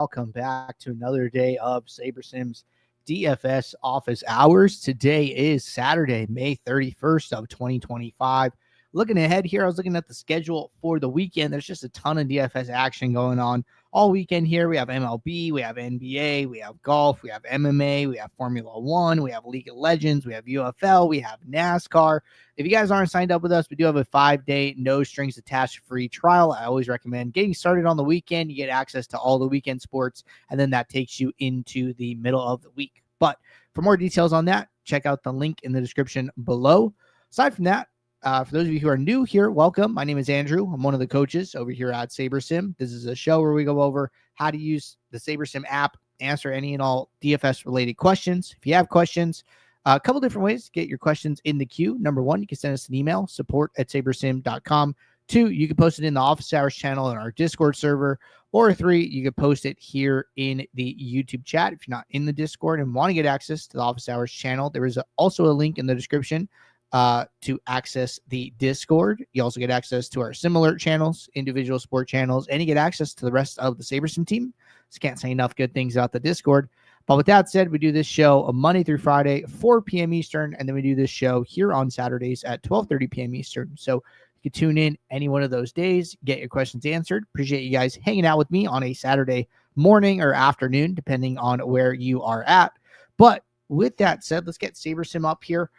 Welcome back to another day of SaberSim's DFS office hours. Today is Saturday, May 31st of 2025. Looking ahead here, I was looking at the schedule for the weekend. There's just a ton of DFS action going on all weekend here. We have MLB, we have NBA, we have golf, we have MMA, we have Formula One, we have League of Legends, we have UFL, we have NASCAR. If you guys aren't signed up with us, we do have a 5-day no strings attached free trial. I always recommend getting started on the weekend. You get access to all the weekend sports, and then that takes you into the middle of the week. But for more details on that, check out the link in the description below. Aside from that, for those of you who are new here, welcome. My name is Andrew. I'm one of the coaches over here at SaberSim. This is a show where we go over how to use the SaberSim app, answer any and all DFS related questions. If you have questions, a couple different ways to get your questions in the queue. Number one, you can send us an email, support@sabersim.com. 2, you can post it in the office hours channel in our Discord server. Or 3, you can post it here in the YouTube chat. If you're not in the Discord and want to get access to the office hours channel, there is also a link in the description to access the Discord. You also get access to our similar channels, individual sport channels, and you get access to the rest of the SaberSim team. Just can't say enough good things about the Discord. But with that said, we do this show Monday through Friday, 4 p.m. Eastern, and then we do this show here on Saturdays at 12:30 p.m. Eastern. So you can tune in any one of those days, get your questions answered. Appreciate you guys hanging out with me on a Saturday morning or afternoon, depending on where you are at. But with that said, let's get SaberSim up here.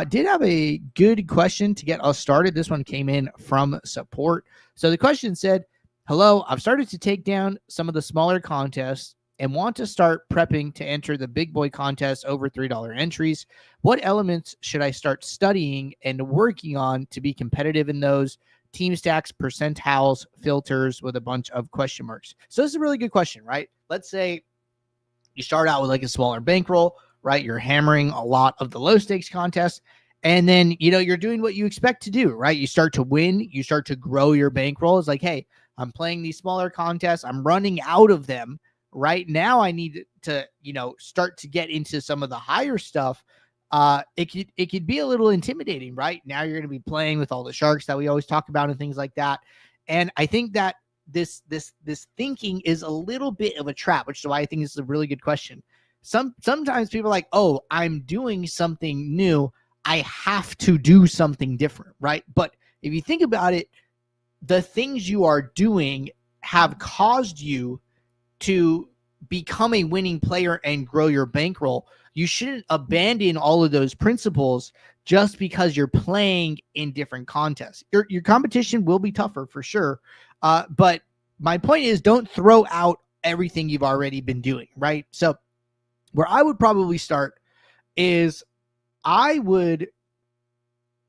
Did have a good question to get us started. This one came in from support. So the question said, hello, I've started to take down some of the smaller contests and want to start prepping to enter the big boy contests over $3 entries. What elements should I start studying and working on to be competitive in those? Team stacks, percentiles, filters with a bunch of question marks. So this is a really good question, right? Let's say you start out with like a smaller bankroll, right? You're hammering a lot of the low stakes contests. And then, you're doing what you expect to do, right? You start to win. You start to grow your bankroll. It's like, hey, I'm playing these smaller contests. I'm running out of them. Right now, I need to, start to get into some of the higher stuff. It could be a little intimidating, right? Now you're going to be playing with all the sharks that we always talk about and things like that. And I think that this thinking is a little bit of a trap, which is why I think this is a really good question. Sometimes people are like, oh, I'm doing something new. I have to do something different, right? But if you think about it, the things you are doing have caused you to become a winning player and grow your bankroll. You shouldn't abandon all of those principles just because you're playing in different contests. Your competition will be tougher for sure. But my point is, don't throw out everything you've already been doing, right? So where I would probably start is I would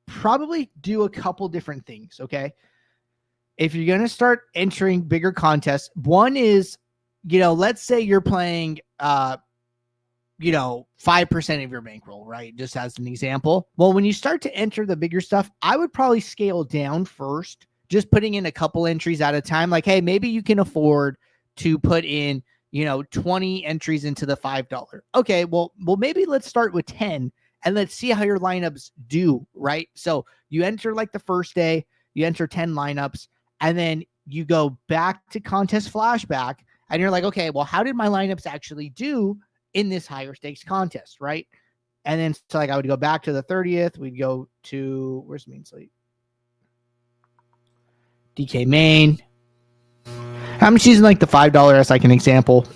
probably do a couple different things, okay? If you're going to start entering bigger contests, one is, let's say you're playing, 5% of your bankroll, right? Just as an example. Well, when you start to enter the bigger stuff, I would probably scale down first, just putting in a couple entries at a time. Like, hey, maybe you can afford to put in, 20 entries into the $5. Okay, well, maybe let's start with 10 and let's see how your lineups do, right? So you enter like the first day, you enter 10 lineups, and then you go back to contest flashback, and you're like, okay, well, how did my lineups actually do in this higher stakes contest, right? And then so like I would go back to the 30th. We'd go to, where's main slate? DK main. I'm just using like the $5 as like an example.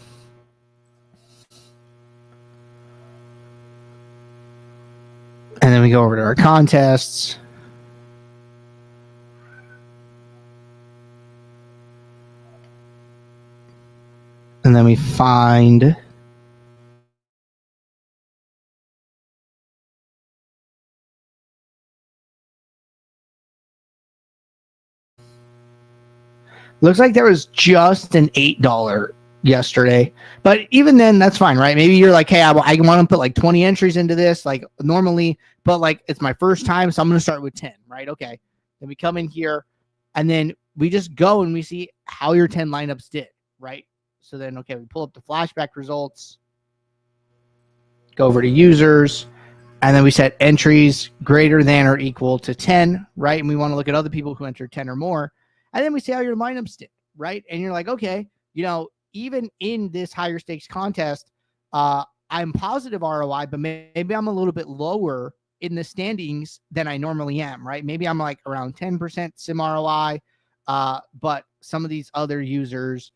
And then we go over to our contests. And then we find looks like there was just an $8 yesterday, but even then that's fine, right? Maybe you're like, hey, I want to put like 20 entries into this like normally, but like it's my first time, so I'm going to start with 10, right? Okay. Then we come in here and then we just go and we see how your 10 lineups did, right? So then, okay, we pull up the flashback results, go over to users, and then we set entries greater than or equal to 10, right? And we want to look at other people who entered 10 or more. And then we see how your lineups did, right? And you're like, okay, even in this higher stakes contest, I'm positive ROI, but maybe I'm a little bit lower in the standings than I normally am, right? Maybe I'm like around 10% sim ROI, but some of these other users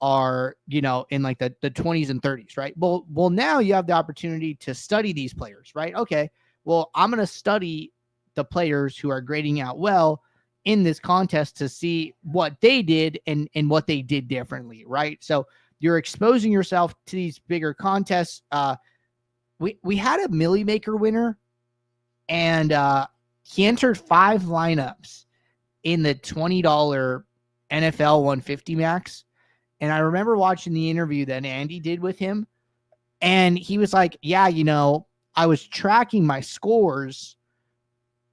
are, in like the 20s and 30s, right? Well, now you have the opportunity to study these players, right? Okay, well, I'm going to study the players who are grading out well in this contest to see what they did and what they did differently, right? So you're exposing yourself to these bigger contests. We had a Millie Maker winner, and he entered 5 lineups in the $20 NFL 150 max. And I remember watching the interview that Andy did with him, and he was like, yeah, I was tracking my scores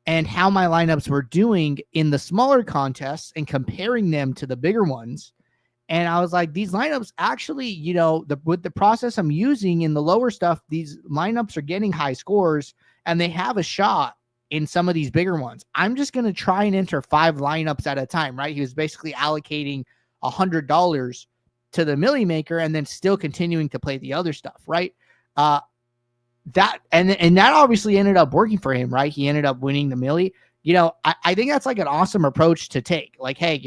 and how my lineups were doing in the smaller contests and comparing them to the bigger ones. And I was like, these lineups actually, with the process I'm using in the lower stuff, these lineups are getting high scores and they have a shot in some of these bigger ones. I'm just going to try and enter 5 lineups at a time, right? He was basically allocating $100 to the Millie Maker and then still continuing to play the other stuff, right? That obviously ended up working for him, right? He ended up winning the Millie. I think that's like an awesome approach to take. Like, hey,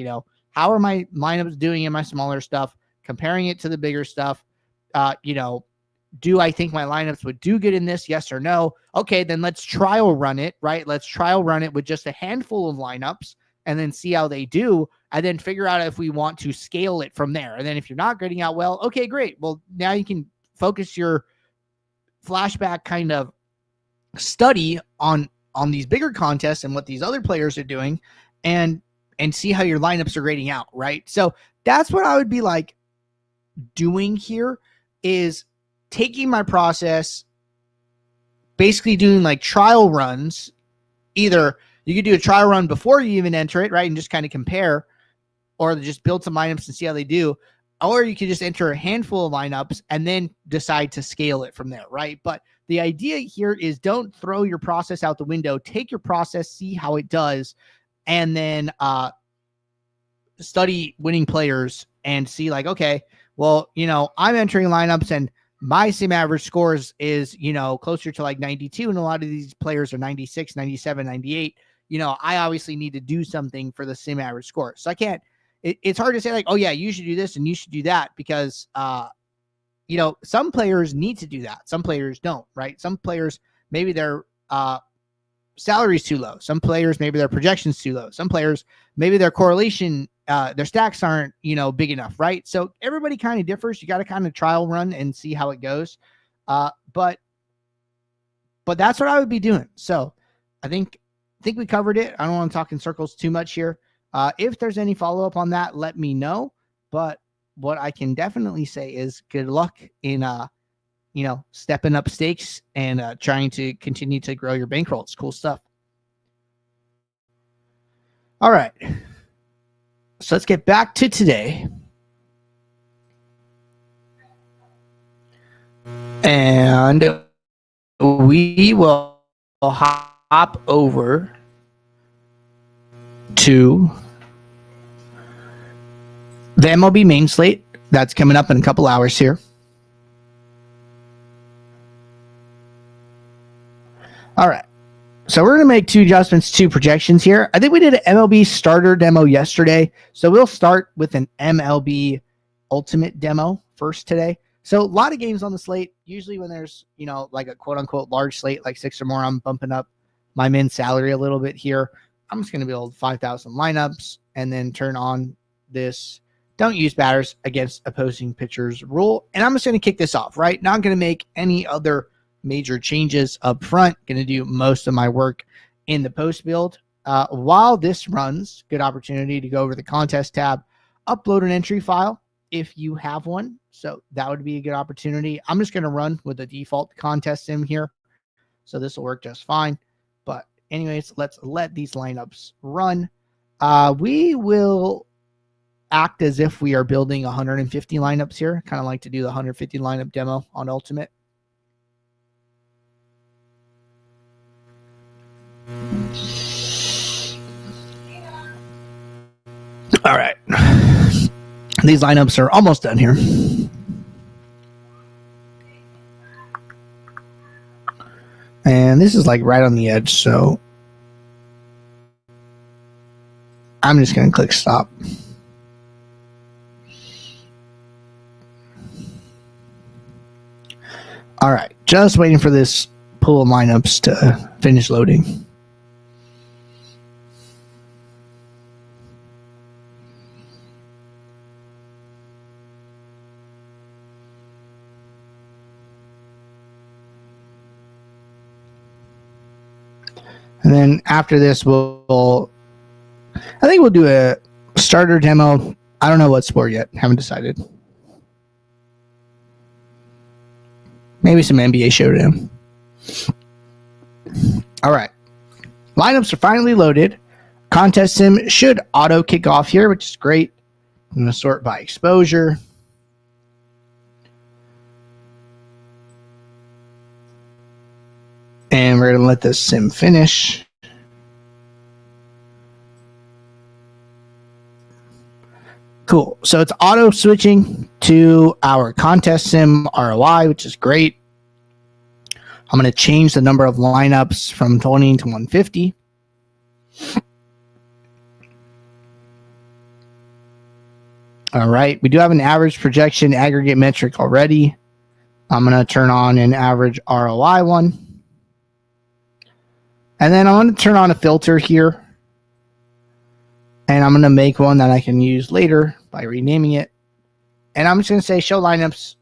how are my lineups doing in my smaller stuff? Comparing it to the bigger stuff. Do I think my lineups would do good in this? Yes or no? Okay, then let's trial run it, right? Let's trial run it with just a handful of lineups and then see how they do, and then figure out if we want to scale it from there. And then if you're not grading out well, okay, great. Well, now you can focus your flashback kind of study on these bigger contests and what these other players are doing, and see how your lineups are grading out, right? So that's what I would be like doing here, is taking my process, basically doing like trial runs. Either you could do a trial run before you even enter it, right, and just kind of compare, or just build some lineups and see how they do. Or you could just enter a handful of lineups and then decide to scale it from there, right? But the idea here is don't throw your process out the window. Take your process, see how it does, and then study winning players and see like, okay, well, I'm entering lineups and my sim average scores is, closer to like 92. And a lot of these players are 96, 97, 98. I obviously need to do something for the sim average score. So I can't, it's hard to say like, oh yeah, you should do this and you should do that, because, some players need to do that. Some players don't, right? Some players, maybe their salary's too low. Some players, maybe their projection's too low. Some players, maybe their correlation, their stacks aren't, big enough, right? So everybody kind of differs. You got to kind of trial run and see how it goes. But that's what I would be doing. So I think we covered it. I don't want to talk in circles too much here. If there's any follow-up on that, let me know. But what I can definitely say is good luck in, stepping up stakes and trying to continue to grow your bankroll. It's cool stuff. All right. So let's get back to today. And we will hop over to the MLB main slate. That's coming up in a couple hours here. All right. So we're going to make 2 adjustments to projections here. I think we did an MLB starter demo yesterday. So we'll start with an MLB ultimate demo first today. So a lot of games on the slate. Usually when there's, like a quote unquote large slate, like 6 or more, I'm bumping up my min salary a little bit here. I'm just going to build 5,000 lineups and then turn on this don't use batters against opposing pitchers rule. And I'm just going to kick this off, right? Not going to make any other major changes up front. Going to do most of my work in the post build. While this runs, good opportunity to go over the contest tab, upload an entry file if you have one. So that would be a good opportunity. I'm just going to run with the default contest sim here. So this will work just fine. But anyways, let's let these lineups run. We will act as if we are building 150 lineups here. Kind of like to do the 150 lineup demo on Ultimate. All right. These lineups are almost done here. And this is like right on the edge, so I'm just going to click stop. All right, just waiting for this pool of lineups to finish loading. And then after this, I think we'll do a starter demo. I don't know what sport yet. Haven't decided. Maybe some NBA showdown. All right. Lineups are finally loaded. Contest sim should auto kick off here, which is great. I'm going to sort by exposure. And we're going to let this sim finish. Cool. So it's auto switching to our contest sim ROI, which is great. I'm going to change the number of lineups from 20 to 150. All right. We do have an average projection aggregate metric already. I'm going to turn on an average ROI one. And then I'm going to turn on a filter here. And I'm going to make one that I can use later by renaming it. And I'm just going to say show lineups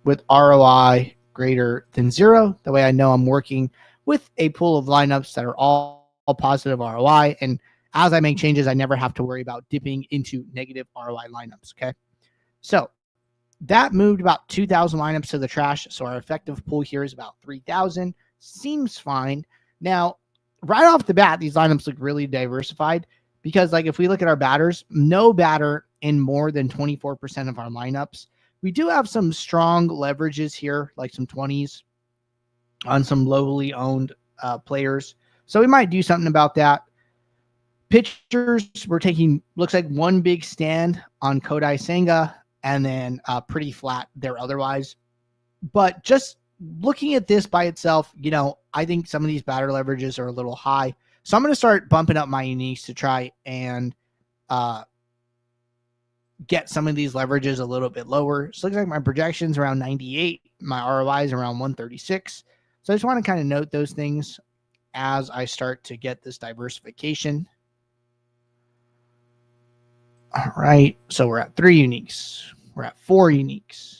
with ROI greater than 0. That way I know I'm working with a pool of lineups that are all positive ROI. And as I make changes, I never have to worry about dipping into negative ROI lineups. Okay. So that moved about 2,000 lineups to the trash. So our effective pool here is about 3,000. Seems fine. Now, right off the bat, these lineups look really diversified because, like, if we look at our batters, no batter in more than 24% of our lineups. We do have some strong leverages here, like some 20s on some lowly owned players. So we might do something about that. Pitchers, we're taking, looks like one big stand on Kodai Senga and then pretty flat there otherwise. But just looking at this by itself, you know, I think some of these batter leverages are a little high. So I'm going to start bumping up my uniques to try and get some of these leverages a little bit lower. So it looks like my projection's around 98. My ROI is around 136. So I just want to kind of note those things as I start to get this diversification. All right. So we're at 3 uniques. We're at 4 uniques.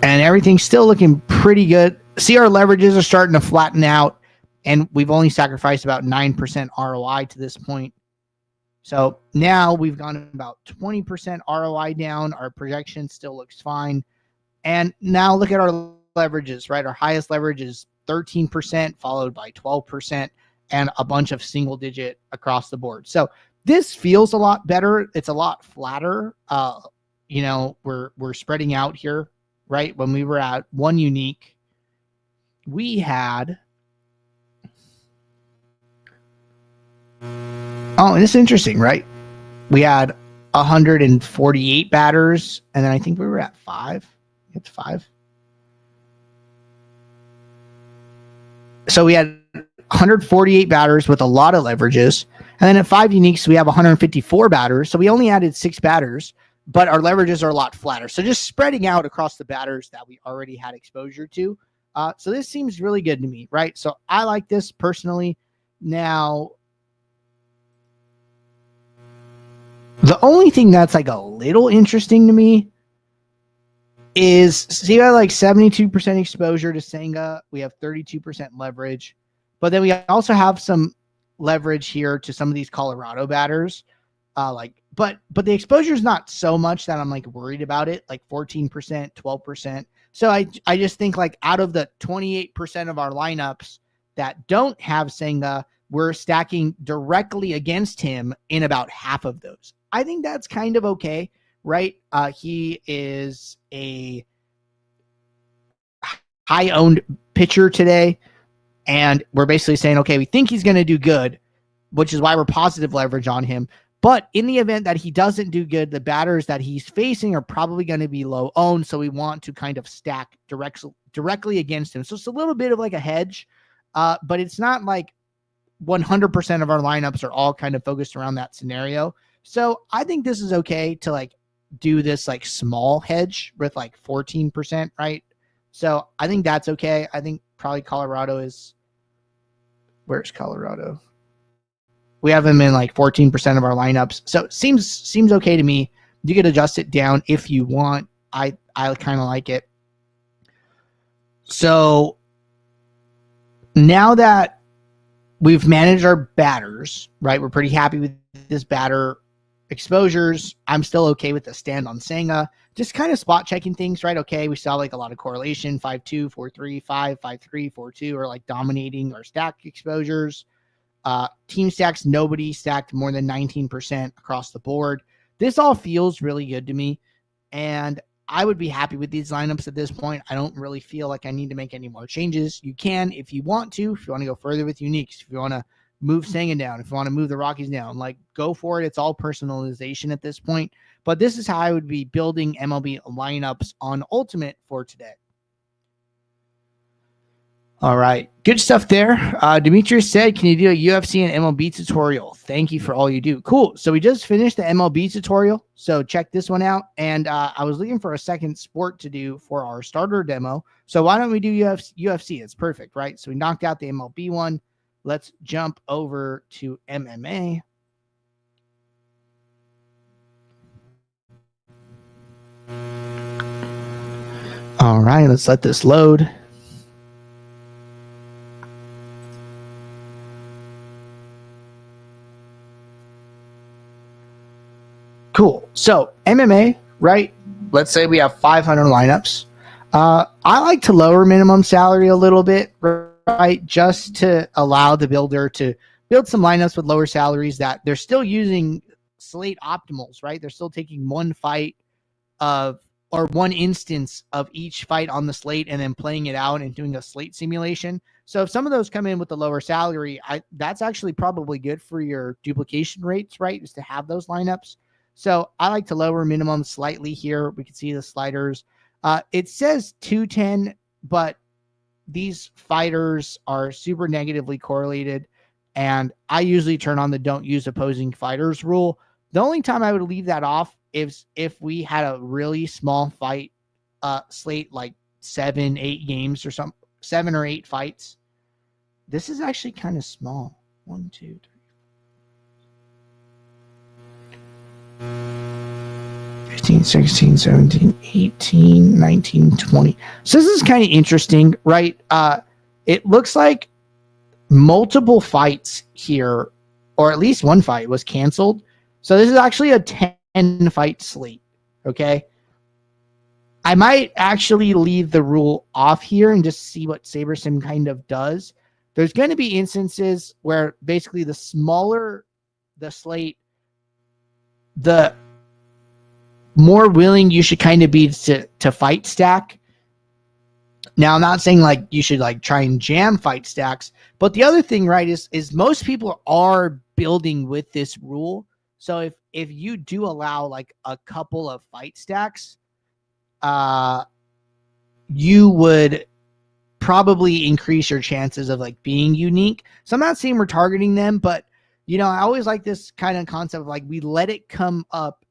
And everything's still looking pretty good. See, our leverages are starting to flatten out, and we've only sacrificed about 9% ROI to this point. So now we've gone about 20% ROI down. Our projection still looks fine. And now look at our leverages, right? Our highest leverage is 13%, followed by 12%, and a bunch of single digit across the board. So this feels a lot better. It's a lot flatter. You know, we're spreading out here. Right? When we were at 1 unique, we had, oh, this is interesting, right? We had 148 batters, and then I think we were at 5. It's 5. So we had 148 batters with a lot of leverages, and then at 5 uniques, we have 154 batters. So we only added 6 batters, but our leverages are a lot flatter. So just spreading out across the batters that we already had exposure to. So this seems really good to me, right? So I like this personally. Now, the only thing that's like a little interesting to me is, see, I like 72% exposure to Senga. We have 32% leverage, but then we also have some leverage here to some of these Colorado batters. But the exposure is not so much that I'm like worried about it, like 14%, 12%. So I just think, like, out of the 28% of our lineups that don't have Senga, we're stacking directly against him in about half of those. I think that's kind of okay, right? He is a high owned pitcher today, and we're basically saying, okay, we think he's going to do good, which is why we're positive leverage on him. But in the event that he doesn't do good, the batters that he's facing are probably going to be low owned. So we want to kind of stack directly against him. So it's a little bit of like a hedge, but it's not like 100% of our lineups are all kind of focused around that scenario. So I think this is okay to like do this like small hedge with like 14%, right? So I think that's okay. I think probably Colorado is, where's Colorado? We have him in like 14% of our lineups. So it seems okay to me. You could adjust it down if you want. I kind of like it. So now that we've managed our batters, right? We're pretty happy with this batter exposures. I'm still okay with the stand on Senga. Just kind of spot checking things, right? Okay, we saw like a lot of correlation, 5-2, 4-3, 5, 5-3, 4-2, or like dominating our stack exposures. Team stacks, nobody stacked more than 19% across the board. This all feels really good to me, and I would be happy with these lineups at this point. I don't really feel like I need to make any more changes. You can if you want to. If you want to go further with uniques, if you want to move Senga down, if you want to move the Rockies down, like go for it. It's all personalization at this point. But this is how I would be building MLB lineups on Ultimate for today. All right. Good stuff there. Demetrius said, can you do a UFC and MLB tutorial? Thank you for all you do. Cool. So we just finished the MLB tutorial. So check this one out. And I was looking for a second sport to do for our starter demo. So why don't we do UFC? It's perfect, right? So we knocked out the MLB one. Let's jump over to MMA. All right. Let's let this load. Cool. So MMA, right? Let's say we have 500 lineups. I like to lower minimum salary a little bit, right? Just to allow the builder to build some lineups with lower salaries that they're still using slate optimals, right? They're still taking one fight of or one instance of each fight on the slate and then playing it out and doing a slate simulation. So if some of those come in with the lower salary, that's actually probably good for your duplication rates, right? Is to have those lineups. So I like to lower minimum slightly here. We can see the sliders. It says 210, but these fighters are super negatively correlated. And I usually turn on the don't use opposing fighters rule. The only time I would leave that off is if we had a really small fight slate, like 7-8 games or something, 7 or 8 fights. This is actually kind of small. 1, 2, 3. 15, 16, 17, 18, 19, 20. So this is kind of interesting, right? It looks like multiple fights here, or at least one fight was canceled. So this is actually a 10 fight slate. Okay. I might actually leave the rule off here and just see what SaberSim kind of does. There's going to be instances where basically the smaller the slate, the more willing you should kind of be to fight stack. Now, I'm not saying like you should like try and jam fight stacks, but the other thing, right, is most people are building with this rule. So if you do allow like a couple of fight stacks, you would probably increase your chances of like being unique. So I'm not saying we're targeting them, but you know, I always like this kind of concept of like we let it come up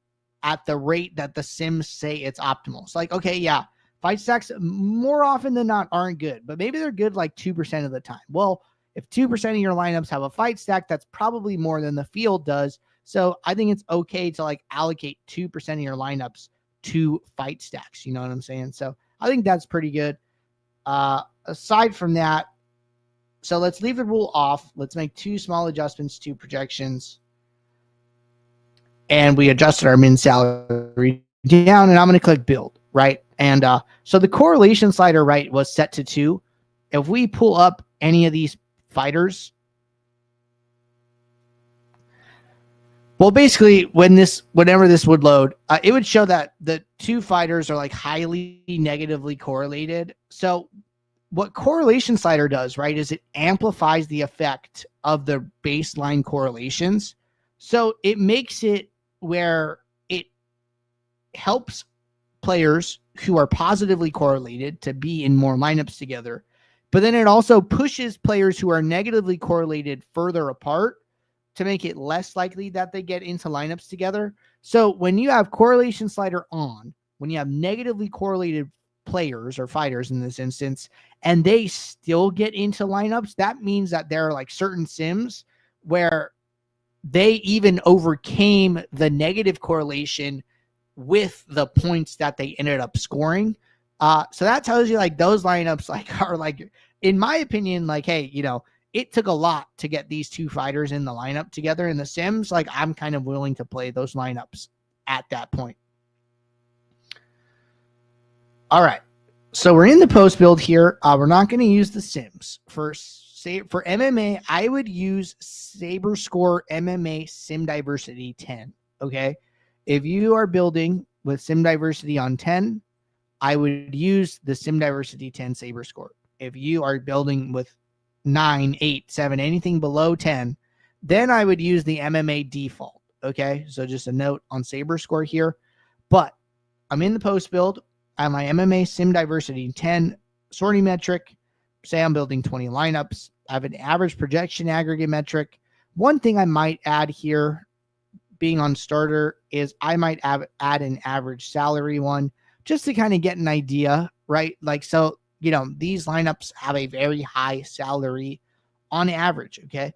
at the rate that the sims say it's optimal. It's like, okay, yeah, fight stacks more often than not aren't good, but maybe they're good like 2% of the time. Well, if 2% of your lineups have a fight stack, that's probably more than the field does. So I think it's okay to like allocate 2% of your lineups to fight stacks. You know what I'm saying? So I think that's pretty good. Aside from that, so let's leave the rule off. Let's make 2 small adjustments to projections. And we adjusted our min salary down, and I'm going to click build, right? And so the correlation slider, right, was set to 2. If we pull up any of these fighters, well, basically, whenever this would load, it would show that the 2 fighters are like highly negatively correlated. So what correlation slider does, right, is it amplifies the effect of the baseline correlations. So it makes it where it helps players who are positively correlated to be in more lineups together. But then it also pushes players who are negatively correlated further apart to make it less likely that they get into lineups together. So when you have correlation slider on, when you have negatively correlated players or fighters in this instance, and they still get into lineups, that means that there are like certain sims where they even overcame the negative correlation with the points that they ended up scoring. So that tells you like those lineups like are like, in my opinion, like, hey, you know, it took a lot to get these two fighters in the lineup together in the sims. Like I'm kind of willing to play those lineups at that point. All right. So we're in the post build here. We're not going to use the sims. For MMA, I would use SaberScore MMA Sim Diversity 10. Okay. If you are building with Sim Diversity on 10, I would use the Sim Diversity 10 SaberScore. If you are building with 9, 8, 7, anything below 10, then I would use the MMA default. Okay. So just a note on SaberScore here. But I'm in the post build. I have my MMA Sim Diversity 10 sorting metric. Say I'm building 20 lineups. I have an average projection aggregate metric. One thing I might add here, being on starter, is I might add an average salary one just to kind of get an idea, right? Like, so, you know, these lineups have a very high salary on average, okay?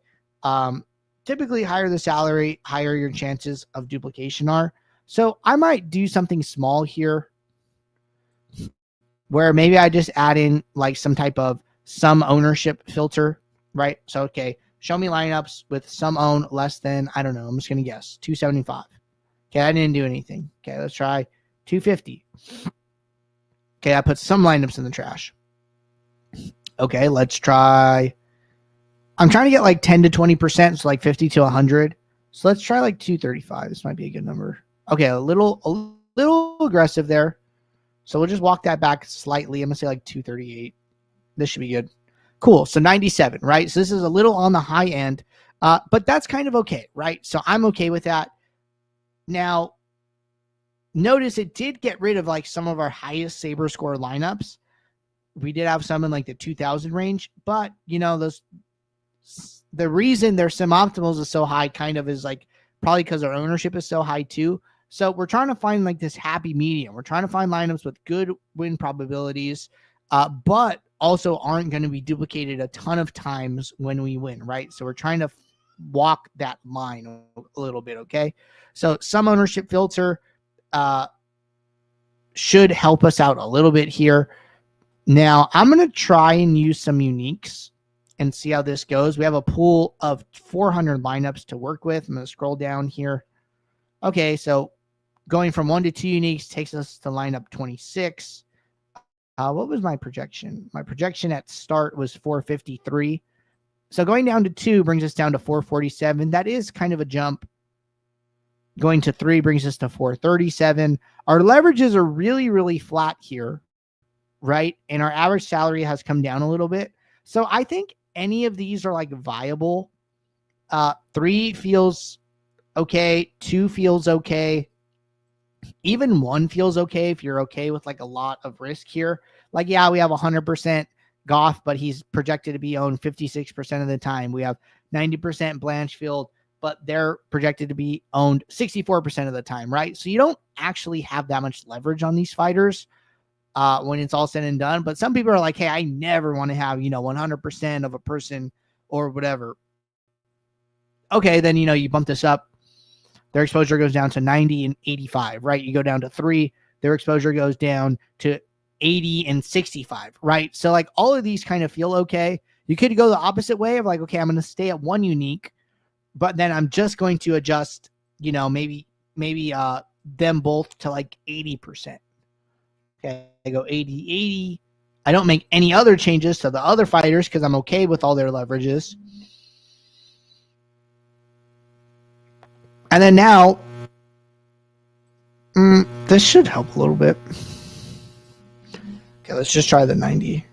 Typically, higher the salary, higher your chances of duplication are. So I might do something small here where maybe I just add in like some type of some ownership filter, right? So, okay, show me lineups with some own less than, I don't know, I'm just going to guess, 275. Okay, I didn't do anything. Okay, let's try 250. Okay, I put some lineups in the trash. Okay, let's try, I'm trying to get like 10 to 20%, so like 50 to 100. So let's try like 235. This might be a good number. Okay, a little aggressive there. So we'll just walk that back slightly. I'm going to say like 238. This should be good. Cool. So 97, right? So this is a little on the high end, but that's kind of okay, right? So I'm okay with that. Now, notice it did get rid of like some of our highest SaberScore lineups. We did have some in like the 2000 range, but you know, the reason their sim optimals is so high kind of is like probably because our ownership is so high too. So we're trying to find like this happy medium. We're trying to find lineups with good win probabilities, but also aren't going to be duplicated a ton of times when we win, right? So we're trying to walk that line a little bit, okay? So some ownership filter should help us out a little bit here. Now, I'm going to try and use some uniques and see how this goes. We have a pool of 400 lineups to work with. I'm going to scroll down here. Okay, so going from 1 to 2 uniques takes us to lineup 26. What was my projection? My projection at start was 453. So going down to 2 brings us down to 447. That is kind of a jump. Going to 3 brings us to 437. Our leverages are really, really flat here, right? And our average salary has come down a little bit. So I think any of these are like viable. 3 feels okay. 2 feels okay. Even 1 feels okay if you're okay with like a lot of risk here. Like, yeah, we have 100% Goff, but he's projected to be owned 56% of the time. We have 90% Blanchfield, but they're projected to be owned 64% of the time, right? So you don't actually have that much leverage on these fighters when it's all said and done. But some people are like, hey, I never want to have, 100% of a person or whatever. Okay, then, you bump this up. Their exposure goes down to 90 and 85, right? You go down to 3, their exposure goes down to 80 and 65, right? So like all of these kind of feel okay. You could go the opposite way of like, okay, I'm going to stay at 1 unique, but then I'm just going to adjust, maybe them both to like 80%. Okay, I go 80. I don't make any other changes to the other fighters because I'm okay with all their leverages. And then now, this should help a little bit. Okay, let's just try the 90.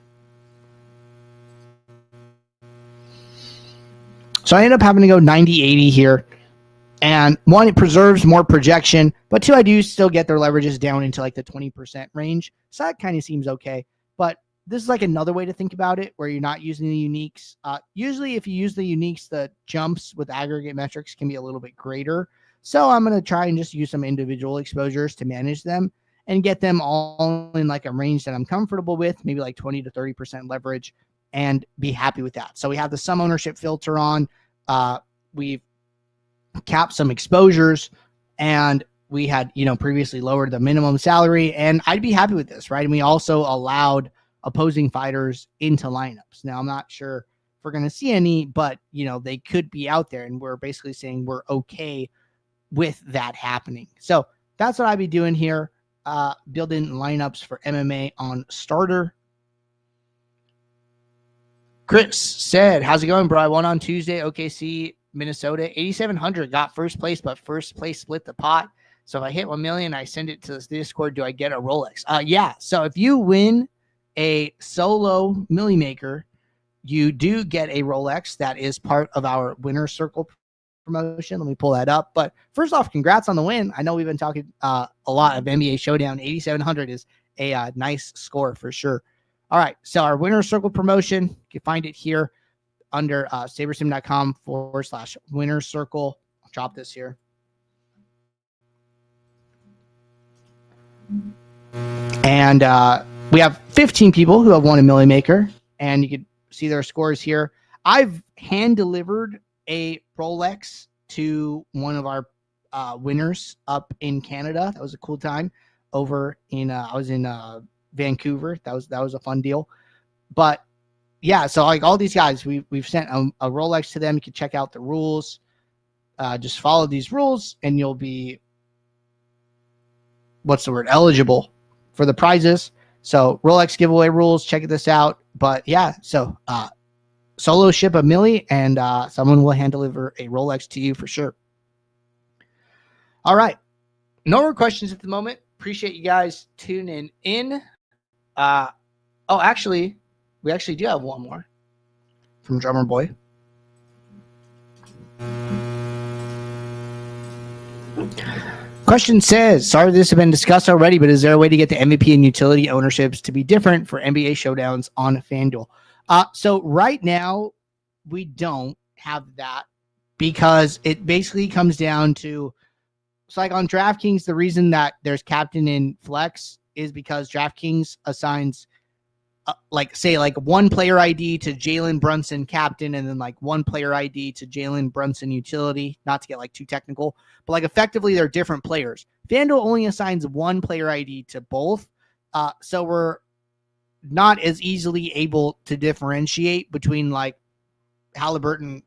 So I end up having to go 90-80 here. And one, it preserves more projection, but two, I do still get their leverages down into like the 20% range. So that kind of seems okay. But this is like another way to think about it where you're not using the uniques. Usually if you use the uniques, the jumps with aggregate metrics can be a little bit greater. So I'm going to try and just use some individual exposures to manage them and get them all in like a range that I'm comfortable with, maybe like 20 to 30% leverage, and be happy with that. So we have the sum ownership filter on. We've capped some exposures, and we had, previously lowered the minimum salary, and I'd be happy with this, right? And we also allowed opposing fighters into lineups. Now, I'm not sure if we're going to see any, but, they could be out there, and we're basically saying we're okay with that happening. So that's what I'd be doing here, building lineups for MMA on Starter. Chris said, how's it going, bro? I won on Tuesday, OKC, Minnesota, 8,700, got first place, but first place split the pot. So if I hit 1 million, I send it to this Discord. Do I get a Rolex? Yeah. So if you win a solo Millie Maker, you do get a Rolex. That is part of our winner circle promotion. Let me pull that up. But first off, congrats on the win. I know we've been talking a lot of NBA Showdown. 8,700 is a nice score for sure. All right. So our winner circle promotion, you can find it here under sabersim.com/winner circle. I'll drop this here. And we have 15 people who have won a Millie Maker, and you can see their scores here. I've hand delivered a Rolex to one of our winners up in Canada. That was a cool time. Over in I was in Vancouver. That was a fun deal. But yeah, so like all these guys, we've sent a Rolex to them. You can check out the rules. Just follow these rules, and you'll be eligible for the prizes. So Rolex giveaway rules. Check this out. But yeah, so solo ship a Millie, and someone will hand deliver a Rolex to you for sure. All right, no more questions at the moment. Appreciate you guys tuning in. Actually, we actually do have one more from Drummer Boy. Question says, sorry this has been discussed already, but is there a way to get the MVP and utility ownerships to be different for NBA Showdowns on FanDuel? So right now, we don't have that because it basically comes down to, it's like on DraftKings, the reason that there's captain in flex is because DraftKings assigns like one player ID to Jalen Brunson captain, and then like one player ID to Jalen Brunson utility, not to get like too technical, but like effectively they're different players. FanDuel only assigns one player ID to both. So we're not as easily able to differentiate between like Halliburton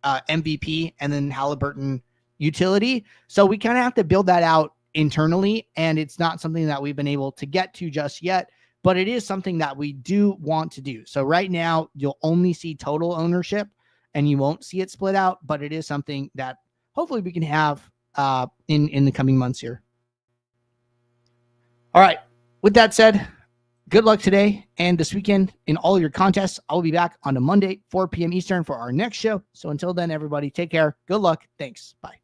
MVP and then Halliburton utility. So we kind of have to build that out internally, and it's not something that we've been able to get to just yet, but it is something that we do want to do. So right now you'll only see total ownership and you won't see it split out, but it is something that hopefully we can have in the coming months here. All right. With that said, good luck today and this weekend in all your contests. I'll be back on a Monday, 4 p.m. Eastern for our next show. So until then, everybody, take care. Good luck. Thanks. Bye.